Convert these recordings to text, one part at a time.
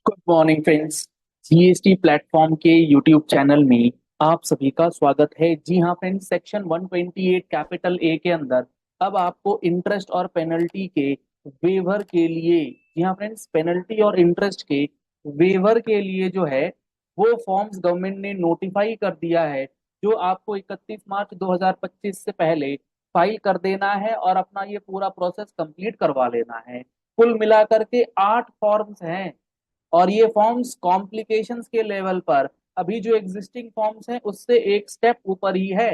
Good morning friends. GST platform के YouTube channel में आप सभी का स्वागत है। जी हाँ फ्रेंड्स, सेक्शन 128 कैपिटल ए के अंदर अब आपको इंटरेस्ट और पेनल्टी के वेवर के लिए, जी हाँ फ्रेंड्स, पेनल्टी और इंटरेस्ट के वेवर के लिए जो है वो फॉर्म्स गवर्नमेंट ने नोटिफाई कर दिया है, जो आपको 31 मार्च 2025 से पहले फाइल कर देना है और अपना ये पूरा प्रोसेस कंप्लीट करवा लेना है। कुल मिलाकर के 8 फॉर्म्स हैं और ये फॉर्म्स कॉम्प्लिकेशंस के लेवल पर अभी जो एग्जिस्टिंग फॉर्म्स हैं उससे एक स्टेप ऊपर ही है।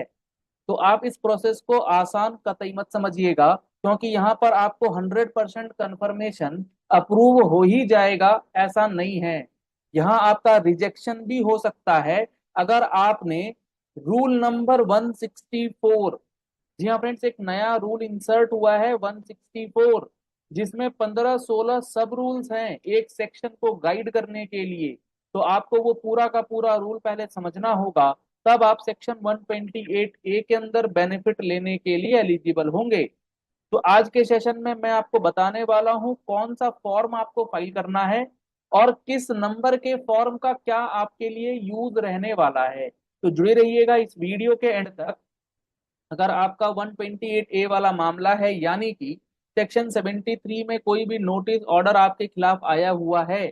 तो आप इस प्रोसेस को आसान कतई मत समझिएगा, क्योंकि यहाँ पर आपको 100% कंफर्मेशन अप्रूव हो ही जाएगा ऐसा नहीं है। यहाँ आपका रिजेक्शन भी हो सकता है अगर आपने रूल नंबर 164, जी हाँ फ्रेंड्स, एक नया रूल इंसर्ट हुआ है 164, जिसमें 15-16 सब रूल्स हैं एक सेक्शन को गाइड करने के लिए। तो आपको वो पूरा का पूरा रूल पहले समझना होगा, तब आप सेक्शन 128 ए के अंदर बेनिफिट लेने के लिए एलिजिबल होंगे। तो आज के सेशन में मैं आपको बताने वाला हूं कौन सा फॉर्म आपको फाइल करना है और किस नंबर के फॉर्म का क्या आपके लिए यूज रहने वाला है। तो जुड़े रहिएगा इस वीडियो के एंड तक। अगर आपका 128 ए वाला मामला है, यानी कि सेक्शन 73 में कोई भी नोटिस ऑर्डर आपके खिलाफ आया हुआ है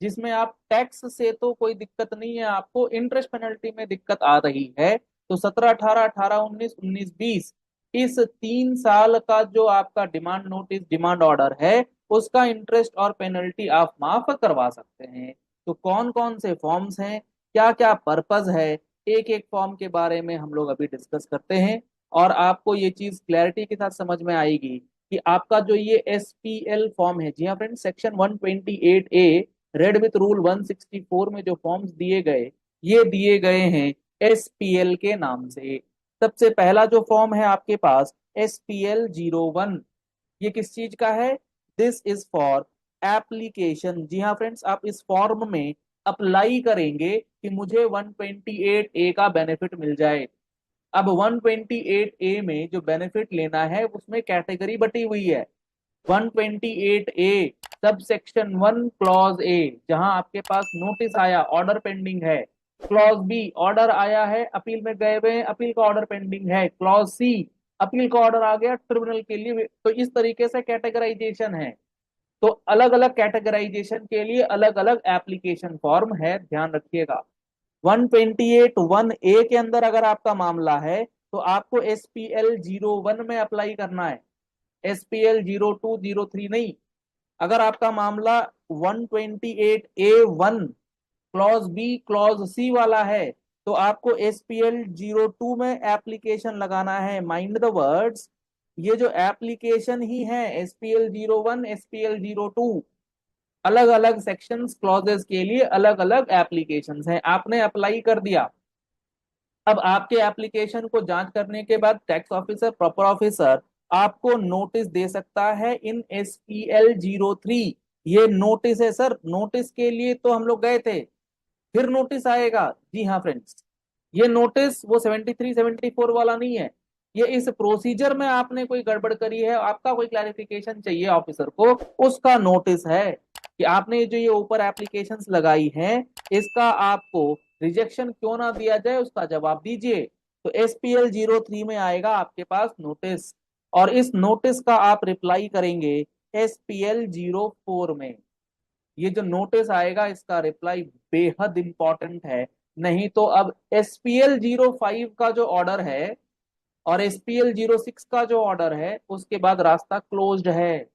जिसमें आप टैक्स से तो कोई दिक्कत नहीं है, आपको इंटरेस्ट पेनल्टी में दिक्कत आ रही है, तो 17-18, 18-19, 19-20 इस 3 साल का जो आपका डिमांड नोटिस डिमांड ऑर्डर है उसका इंटरेस्ट और पेनल्टी आप माफ करवा सकते हैं। तो कौन कौन से फॉर्म्स हैं, क्या क्या पर्पज है, एक एक फॉर्म के बारे में हम लोग अभी डिस्कस करते हैं और आपको ये चीज क्लैरिटी के साथ समझ में आएगी कि आपका जो ये एसपीएल फॉर्म है, जी हाँ friend, section 128 A red with rule 164 में जो फॉर्म्स दिए गए, ये दिए गए हैं एसपीएल के नाम से। सबसे पहला जो फॉर्म है आपके पास SPL 01, ये किस चीज का है? This is for application. जी हाँ फ्रेंड्स, आप इस फॉर्म में अप्लाई करेंगे कि मुझे 128 ए का बेनिफिट मिल जाए। अब 128 ए में जो बेनिफिट लेना है उसमें कैटेगरी बटी हुई है। 128 ए सब सेक्शन 1 क्लॉज ए, जहां आपके पास नोटिस आया ऑर्डर पेंडिंग है। क्लॉज बी, ऑर्डर आया है अपील में गए हुए हैं, अपील का ऑर्डर पेंडिंग है। क्लॉज सी, अपील का ऑर्डर आ गया ट्रिब्यूनल के लिए। तो इस तरीके से कैटेगराइजेशन है। तो अलग अलग कैटेगराइजेशन के लिए अलग अलग एप्लीकेशन फॉर्म है, ध्यान रखिएगा। 128(1)(a) के अंदर अगर आपका मामला है तो आपको SPL 01 में अप्लाई करना है, SPL 02, 03 नहीं। अगर आपका मामला 128(a)(1) clause B clause C वाला है तो आपको SPL 02 में एप्लीकेशन लगाना है। माइंड द वर्ड्स, ये जो एप्लीकेशन ही है SPL 01, SPL 02, अलग अलग सेक्शंस क्लॉजेस के लिए अलग अलग एप्लीकेशंस हैं। आपने अप्लाई कर दिया, अब आपके एप्लीकेशन को जांच करने के बाद टैक्स ऑफिसर, प्रॉपर ऑफिसर आपको नोटिस दे सकता है इन SPL 03। ये नोटिस है सर, नोटिस के लिए तो हम लोग गए थे, फिर नोटिस आएगा। जी हाँ फ्रेंड्स, ये नोटिस वो 73-74 वाला नहीं है। ये इस प्रोसीजर में आपने कोई गड़बड़ करी है, आपका कोई क्लैरिफिकेशन चाहिए ऑफिसर को, उसका नोटिस है कि आपने जो ये ऊपर एप्लीकेशंस लगाई हैं इसका आपको रिजेक्शन क्यों ना दिया जाए, उसका जवाब दीजिए। तो SPL 03 में आएगा आपके पास नोटिस और इस नोटिस का आप रिप्लाई करेंगे SPL 04 में। ये जो नोटिस आएगा इसका रिप्लाई बेहद इंपॉर्टेंट है। नहीं तो अब SPL 05 का जो ऑर्डर है और SPL 06 का जो ऑर्डर है उसके बाद रास्ता क्लोज्ड है।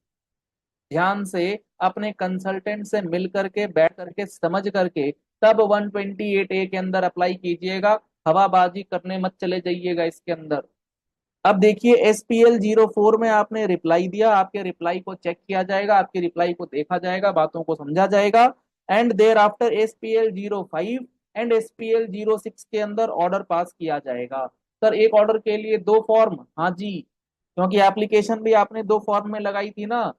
ध्यान से अपने कंसल्टेंट से मिल करके बैठ करके समझ करके तब 128 ए के अंदर अप्लाई कीजिएगा। हवाबाजी करने मत चले जाइएगा इसके अंदर। अब देखिए SPL 04 में आपने रिप्लाई दिया, आपके रिप्लाई को चेक किया जाएगा, आपके रिप्लाई को देखा जाएगा, बातों को समझा जाएगा। And there after SPL 05 and SPL 06 के अंदर ऑर्डर पास किया जाएगा। सर एक ऑर्डर के लिए दो फॉर्म? हाँ जी, क्योंकि एप्लीकेशन भी आपने दो फॉर्म में लगाई थी ना।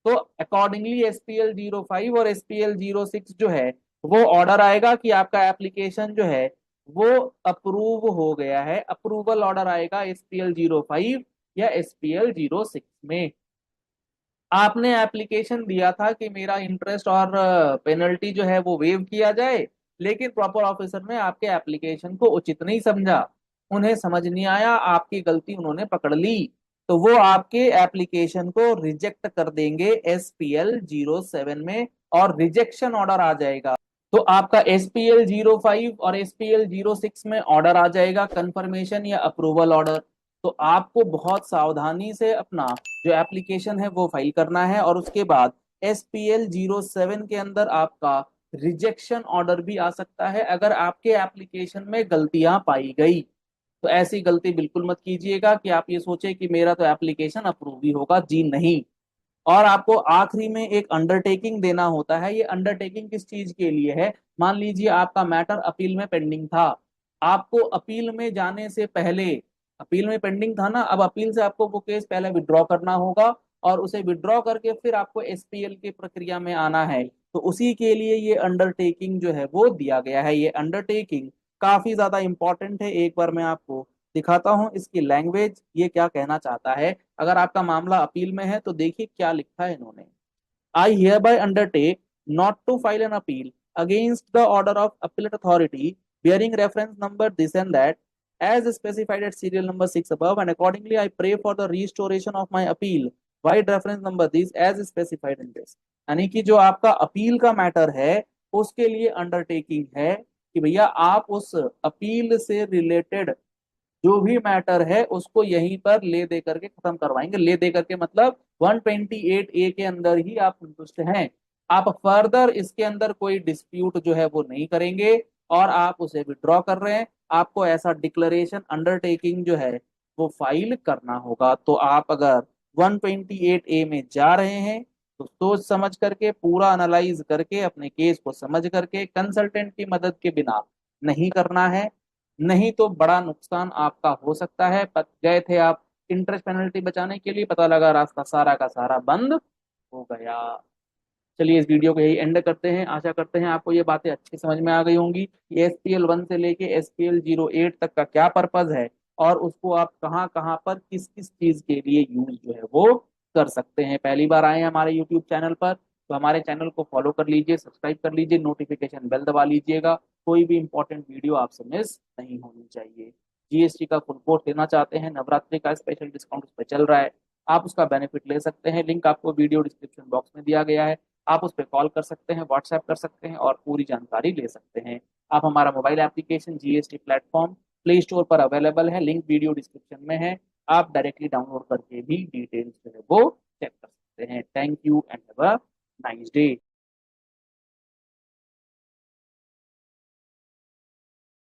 तो अकॉर्डिंगली SPL 05 और SPL 06 जो है वो ऑर्डर आएगा कि आपका एप्लीकेशन जो है वो अप्रूव हो गया है। अप्रूवल ऑर्डर आएगा SPL 05 या SPL 06 में। आपने एप्लीकेशन दिया था कि मेरा इंटरेस्ट और पेनल्टी जो है वो वेव किया जाए, लेकिन प्रॉपर ऑफिसर ने आपके एप्लीकेशन को उचित नहीं समझा, उन्हें समझ नहीं आया, आपकी गलती उन्होंने पकड़ ली, तो वो आपके एप्लीकेशन को रिजेक्ट कर देंगे SPL 07 में, और रिजेक्शन ऑर्डर आ जाएगा। तो आपका SPL 05 और SPL 06 में ऑर्डर आ जाएगा, कंफर्मेशन या अप्रूवल ऑर्डर। तो आपको बहुत सावधानी से अपना जो एप्लीकेशन है वो फाइल करना है, और उसके बाद SPL 07 के अंदर आपका रिजेक्शन ऑर्डर भी आ सकता है अगर आपके एप्लीकेशन में गलतियां पाई गई। तो ऐसी गलती बिल्कुल मत कीजिएगा कि आप ये सोचे कि मेरा तो एप्लीकेशन अप्रूव ही होगा, जी नहीं। और आपको आखिरी में एक अंडरटेकिंग देना होता है। ये अंडरटेकिंग किस चीज के लिए है? मान लीजिए आपका मैटर अपील में पेंडिंग था, आपको अपील में जाने से पहले, अपील में पेंडिंग था ना, अब अपील से आपको वो केस पहले विड्रॉ करना होगा, और उसे विड्रॉ करके फिर आपको SPL की प्रक्रिया में आना है। तो उसी के लिए ये अंडरटेकिंग जो है वो दिया गया है। ये अंडरटेकिंग काफी ज्यादा इंपॉर्टेंट है। एक बार मैं आपको दिखाता हूं इसकी लैंग्वेज, ये क्या कहना चाहता है। अगर आपका मामला अपील में है तो देखिए क्या लिखा है इन्होंने। I hereby undertake not to file an appeal against the order of appellate authority bearing reference number this and that as specified at serial number 6 above, and accordingly I pray for the restoration of my appeal by reference number this as specified in this। यानी कि जो आपका appeal का matter है उसके लिए undertaking है कि भैया आप उस अपील से रिलेटेड जो भी मैटर है उसको यहीं पर ले दे करके खत्म करवाएंगे। ले दे करके मतलब 128A के अंदर ही आप संतुष्ट हैं, आप फर्दर इसके अंदर कोई डिस्प्यूट जो है वो नहीं करेंगे, और आप उसे विड्रॉ कर रहे हैं। आपको ऐसा डिक्लेरेशन अंडरटेकिंग जो है वो फाइल करना होगा। तो आप अगर 128A में जा रहे हैं तो सोच समझ करके, पूरा एनालाइज करके, अपने केस को समझ करके, कंसल्टेंट की मदद के बिना नहीं करना है, नहीं तो बड़ा नुकसान आपका हो सकता है। गए थे आप इंटरेस्ट पेनल्टी बचाने के लिए, पता लगा रास्ता सारा का सारा बंद हो गया। चलिए इस वीडियो को यही एंड करते हैं। आशा करते हैं आपको ये बातें अच्छी समझ में आ गई होंगी। ये SPL 1 से लेके SPL 08 तक का क्या पर्पज है, और उसको आप कहाँ कहाँ पर किस किस चीज के लिए यूज जो है वो कर सकते हैं। पहली बार आए हैं हमारे यूट्यूब चैनल पर तो हमारे चैनल को फॉलो कर लीजिए, सब्सक्राइब कर लीजिए, नोटिफिकेशन बेल दबा लीजिएगा, कोई भी इंपॉर्टेंट वीडियो आपसे मिस नहीं होनी चाहिए। GST का फुल कोर्स लेना चाहते हैं, नवरात्रि का स्पेशल डिस्काउंट उस पर चल रहा है, आप उसका बेनिफिट ले सकते हैं। लिंक आपको वीडियो डिस्क्रिप्शन बॉक्स में दिया गया है, आप उस पर कॉल कर सकते हैं, व्हाट्सएप कर सकते हैं, और पूरी जानकारी ले सकते हैं। आप हमारा mobile application GST platform play store पर अवेलेबल है, लिंक वीडियो डिस्क्रिप्शन में है, आप डायरेक्टली डाउनलोड करके भी डिटेल्स जो है वो चेक कर सकते हैं। Thank you and have a nice day.